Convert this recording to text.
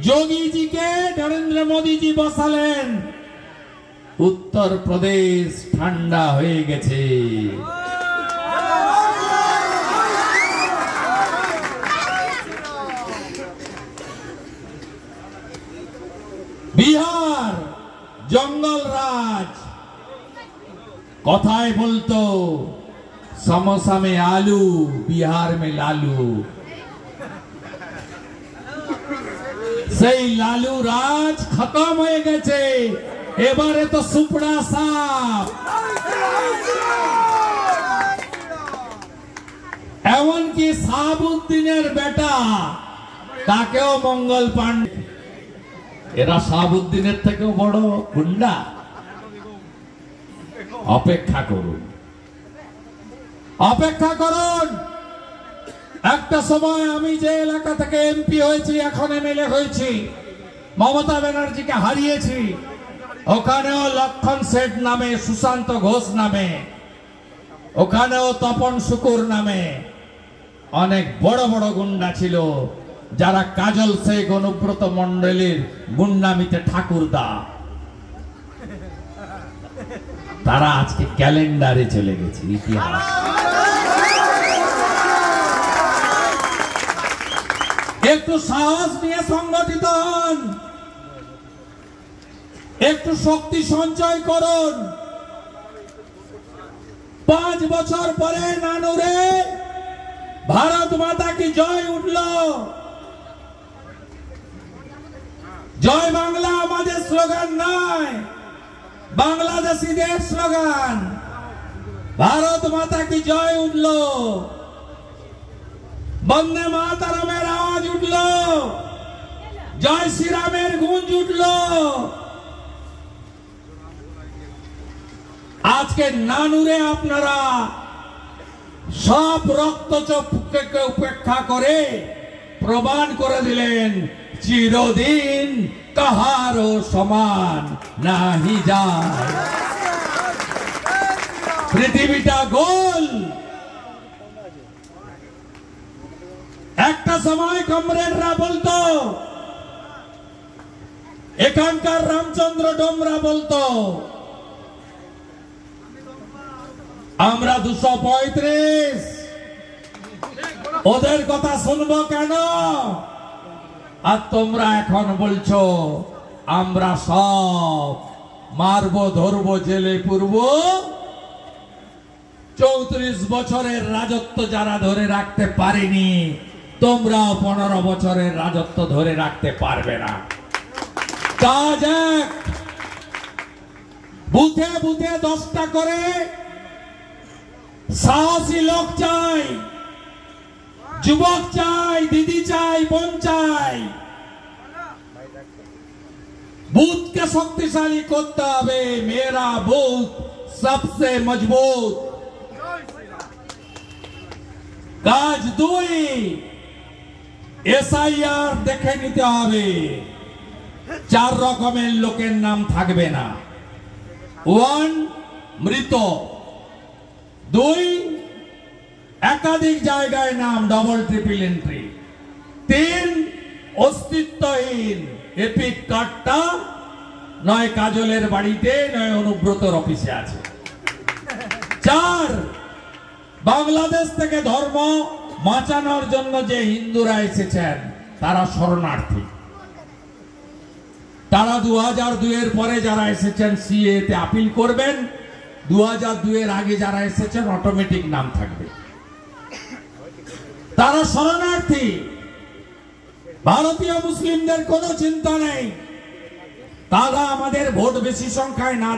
যোগী GK Narendra Modi জি বসালেন, উত্তর প্রদেশ ঠান্ডা হয়ে গেছে। बिहार जंगल राज, কথায় বলতো समोसा में आलू, बिहार में लालू। সেই লালু রাজ খতম হয়ে গেছে, এবারে তো সুপড়া সাপ। এমনকি শাহাবুদ্দিনের বেটা তাকেও মঙ্গল পাণ্ডে, এরা শাহাবুদ্দিনের থেকেও বড় গুন্ডা। অপেক্ষা করুন, অপেক্ষা করুন। একটা সময় আমি যে এলাকা থেকে এমপি হয়েছি, এখন এমএলএ হয়েছি, মমতা ব্যানার্জিকে হারিয়েছি, ওখানেও লক্ষণ শেঠ নামে, সুশান্ত ঘোষ নামে, ওখানেও তপন শুকুর নামে অনেক বড় বড় গুন্ডা ছিল, যারা কাজল শেখ, অনুব্রত মন্ডলীর গুন্ডামিতে ঠাকুরদা। তারা আজকে ক্যালেন্ডারে চলে গেছে, ইতিহাস। একটু সাহস নিয়ে সংগঠিত হন, একটু শক্তি সঞ্চয় করুন। 5 বছর পরে নানুরে ভারত মাতা কি জয় উঠল। জয় বাংলা আমাদের স্লোগান নয়, বাংলাদেশীদের স্লোগান। ভারত মাতা কি জয় উঠল, বন্দে মাতরমের আওয়াজ উঠল, জয় শ্রীরামের গুঞ্জ উঠল। আজকে নানুরে আপনারা সব রক্তচক্ষুকে উপেক্ষা করে প্রমাণ করে দিলেন, চিরদিন কাহারও সমান নাহি যায়। পৃথিবীটা গোল। একটা সময় কমরেডরা বলতো, এখানকার রামচন্দ্র ডোমরা বলতো, আমরা 235, ওদের কথা শুনবো কেন? আর তোমরা এখন বলছো আমরা সব মারবো, ধরবো, জেলে পুরবো। 34 বছরের রাজত্ব যারা ধরে রাখতে পারেনি, তোমরাও 15 বছরের রাজত্ব ধরে রাখতে পারবে না। কাজ এক, বুথে বুথে 10টা করে সাহসী লোক চাই, যুবক চাই, দিদি চাই, বোন চাই। বুথকে শক্তিশালী করতে হবে। মেরা বুথ সবসে মজবুত। কাজ 2, এসআইআর দেখে নিতে হবে। 4 রকমের লোকের নাম থাকবে না। 1, মৃত। 2, একাধিক জায়গায় নাম, ডবল ট্রিপল এন্ট্রি। 3, অস্তিত্বহীন। এপিক কার্ডটা নয় কাজলের বাড়িতে, নয় অনুব্রতর অফিসে আছে। 4, বাংলাদেশ থেকে ধর্ম বাঁচানোর জন্য যে হিন্দুরা এসেছেন তারা শরণার্থী। তারা 2002 এর পরে যারা এসেছেন সিএ তে আপিল করবেন, 2002 এর আগে যারা এসেছেন অটোমেটিক নাম থাকবে। তারা শরণার্থী। ভারতীয় মুসলিমদের কোনো চিন্তা নেই, তারা আমাদের ভোট বেশি সংখ্যায় না